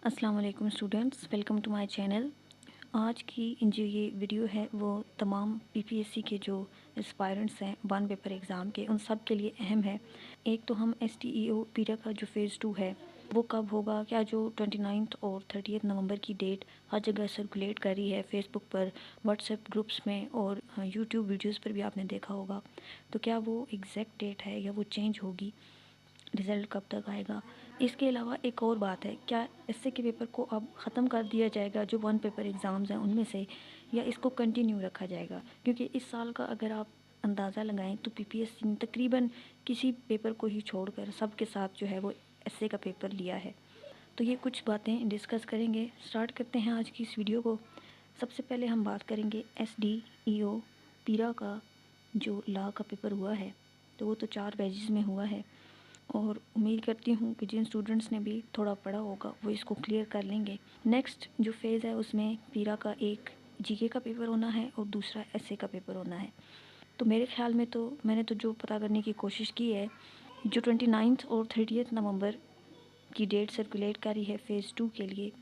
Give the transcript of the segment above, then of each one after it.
अस्सलाम वालेकुम students, welcome to my channel. आज की जो ये वीडियो है वो तमाम पीपीएससी के जो एस्पायरेंट्स हैं वन पेपर एग्ज़ाम के, उन सब के लिए अहम है। एक तो हम STEO पीरा का जो फ़ेज़ 2 है वो कब होगा, क्या जो 29 और 30 नवंबर की डेट हर जगह सर्कुलेट कर रही है फेसबुक पर, व्हाट्सएप ग्रुप्स में और यूट्यूब वीडियोज़ पर भी आपने देखा होगा, तो क्या वो एग्जैक्ट डेट है या वो चेंज होगी, रिज़ल्ट कब तक आएगा। इसके अलावा एक और बात है, क्या एसए के पेपर को अब ख़त्म कर दिया जाएगा जो वन पेपर एग्ज़ाम्स हैं उनमें से, या इसको कंटिन्यू रखा जाएगा। क्योंकि इस साल का अगर आप अंदाज़ा लगाएं तो पीपीएससी ने तकरीबन किसी पेपर को ही छोड़कर सब के साथ जो है वो एसए का पेपर लिया है। तो ये कुछ बातें डिस्कस करेंगे। स्टार्ट करते हैं आज की इस वीडियो को। सबसे पहले हम बात करेंगे SDEO पीरा का जो लॉ का पेपर हुआ है, तो वो तो 4 बैचेस में हुआ है और उम्मीद करती हूँ कि जिन स्टूडेंट्स ने भी थोड़ा पढ़ा होगा वो इसको क्लियर कर लेंगे। नेक्स्ट जो फेज़ है उसमें पीरा का एक जीके का पेपर होना है और दूसरा एसए का पेपर होना है। तो मेरे ख्याल में तो मैंने तो जो पता करने की कोशिश की है, जो 29 और 30 नवंबर की डेट सर्कुलेट करी है फ़ेज़ 2 के लिए,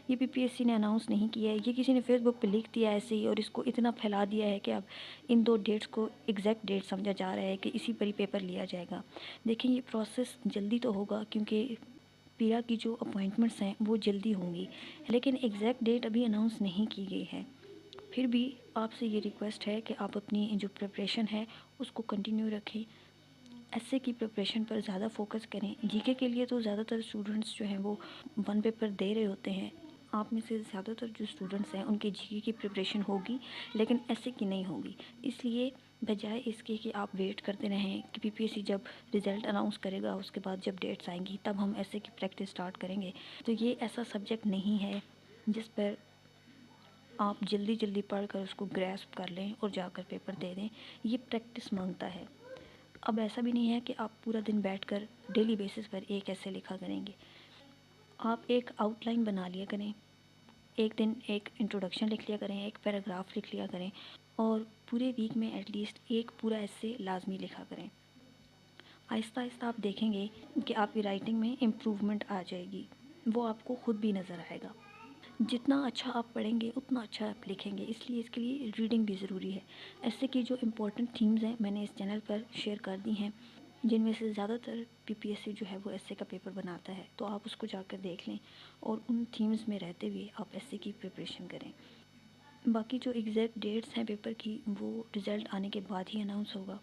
ये पीपीएससी ने अनाउंस नहीं किया है, ये किसी ने फेसबुक पे लिख दिया ऐसे ही और इसको इतना फैला दिया है कि अब इन 2 डेट्स को एग्जैक्ट डेट समझा जा रहा है कि इसी पर ही पेपर लिया जाएगा। देखिए ये प्रोसेस जल्दी तो होगा क्योंकि पीरा की जो अपॉइंटमेंट्स हैं वो जल्दी होंगी, लेकिन एग्जैक्ट डेट अभी अनाउंस नहीं की गई है। फिर भी आपसे ये रिक्वेस्ट है कि आप अपनी जो प्रिपरेशन है उसको कंटिन्यू रखें, एसए की प्रिपरेशन पर ज़्यादा फोकस करें। जीके के लिए तो ज़्यादातर स्टूडेंट्स जो हैं वो वन पेपर दे रहे होते हैं। आप में से ज़्यादातर जो स्टूडेंट्स हैं उनकी जीके की प्रिपरेशन होगी लेकिन एसए की नहीं होगी। इसलिए बजाय इसके कि आप वेट करते रहें कि पीपीएससी जब रिज़ल्ट अनाउंस करेगा उसके बाद जब डेट्स आएंगी तब हम एसए की प्रैक्टिस स्टार्ट करेंगे, तो ये ऐसा सब्जेक्ट नहीं है जिस पर आप जल्दी जल्दी पढ़ कर उसको ग्रैस्प कर लें और जाकर पेपर दे दें। ये प्रैक्टिस मांगता है। अब ऐसा भी नहीं है कि आप पूरा दिन बैठकर डेली बेसिस पर एक ऐसे लिखा करेंगे। आप एक आउटलाइन बना लिया करें, एक दिन एक इंट्रोडक्शन लिख लिया करें, एक पैराग्राफ लिख लिया करें और पूरे वीक में एटलीस्ट एक पूरा ऐसे लाजमी लिखा करें। आहिस्ता आहिस्ता आप देखेंगे कि आपकी राइटिंग में इम्प्रूवमेंट आ जाएगी, वो आपको ख़ुद भी नज़र आएगा। जितना अच्छा आप पढ़ेंगे उतना अच्छा आप लिखेंगे, इसलिए इसके लिए रीडिंग भी ज़रूरी है। ऐसे की जो इम्पोर्टेंट थीम्स हैं मैंने इस चैनल पर शेयर कर दी हैं, जिनमें से ज़्यादातर पीपीएससी जो है वो एसए का पेपर बनाता है, तो आप उसको जाकर देख लें और उन थीम्स में रहते हुए आप एसए की प्रिपरेशन करें। बाकी जो एग्जैक्ट डेट्स हैं पेपर की वो रिज़ल्ट आने के बाद ही अनाउंस होगा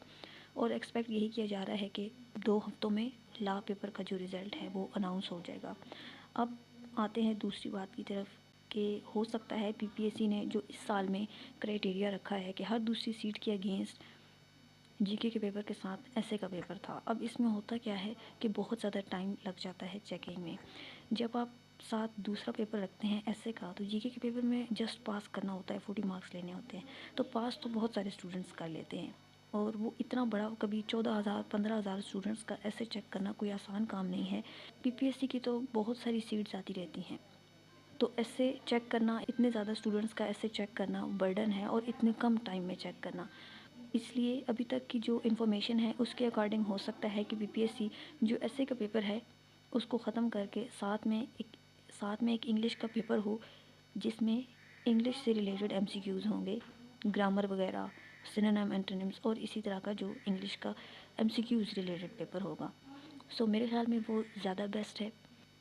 और एक्सपेक्ट यही किया जा रहा है कि 2 हफ्तों में लॉ पेपर का जो रिज़ल्ट है वो अनाउंस हो जाएगा। अब आते हैं दूसरी बात की तरफ कि हो सकता है पीपीएससी ने जो इस साल में क्राइटेरिया रखा है कि हर दूसरी सीट के अगेंस्ट जीके के पेपर के साथ एसए का पेपर था। अब इसमें होता क्या है कि बहुत ज़्यादा टाइम लग जाता है चेकिंग में। जब आप साथ दूसरा पेपर रखते हैं एसए का, तो जीके के पेपर में जस्ट पास करना होता है, 40 मार्क्स लेने होते हैं, तो पास तो बहुत सारे स्टूडेंट्स कर लेते हैं और वो इतना बड़ा कभी 14,000 15,000 स्टूडेंट्स का ऐसे चेक करना कोई आसान काम नहीं है। पीपीएससी की तो बहुत सारी सीट्स आती रहती हैं, तो ऐसे चेक करना, इतने ज़्यादा स्टूडेंट्स का ऐसे चेक करना बर्डन है और इतने कम टाइम में चेक करना। इसलिए अभी तक की जो इन्फॉर्मेशन है उसके अकॉर्डिंग हो सकता है कि पीपीएससी जो एसए का पेपर है उसको ख़त्म करके साथ में एक इंग्लिश का पेपर हो, जिसमें इंग्लिश से रिलेटेड एमसीक्यूज़ होंगे, ग्रामर वगैरह, सिनोनिम एंटोनिम्स और इसी तरह का जो इंग्लिश का एमसीक्यूज़ रिलेटेड पेपर होगा। सो मेरे ख्याल में वो ज़्यादा बेस्ट है,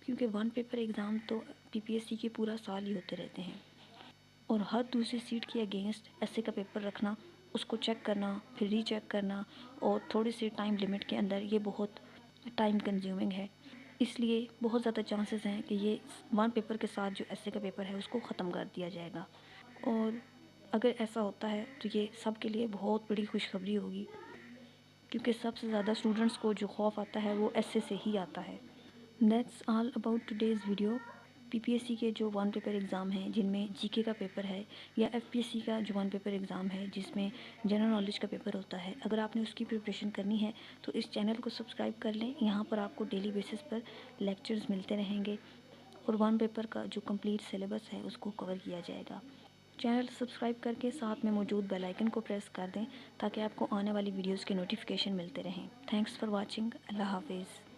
क्योंकि वन पेपर एग्ज़ाम तो पीपीएससी के पूरा साल ही होते रहते हैं और हर दूसरी सीट के अगेंस्ट एसए का पेपर रखना, उसको चेक करना, फिर रीचेक करना और थोड़ी सी टाइम लिमिट के अंदर, ये बहुत टाइम कंज्यूमिंग है। इसलिए बहुत ज़्यादा चांसेस हैं कि ये वन पेपर के साथ जो एसए का पेपर है उसको ख़त्म कर दिया जाएगा। और अगर ऐसा होता है तो ये सब के लिए बहुत बड़ी खुशखबरी होगी, क्योंकि सबसे ज़्यादा स्टूडेंट्स को जो खौफ आता है वो एसए से ही आता है। That's all about today's video. PPSC के जो वन पेपर एग्ज़ाम हैं जिनमें जीके का पेपर है, या एफपीएससी का जो वन पेपर एग्ज़ाम है जिसमें जनरल नॉलेज का पेपर होता है, अगर आपने उसकी प्रिपरेशन करनी है तो इस चैनल को सब्सक्राइब कर लें। यहाँ पर आपको डेली बेसिस पर लेक्चर्स मिलते रहेंगे और वन पेपर का जो कंप्लीट सिलेबस है उसको कवर किया जाएगा। चैनल सब्सक्राइब करके साथ में मौजूद बेल आइकन को प्रेस कर दें ताकि आपको आने वाली वीडियोज़ के नोटिफिकेशन मिलते रहें। Thanks for watching. अल्लाह हाफिज़।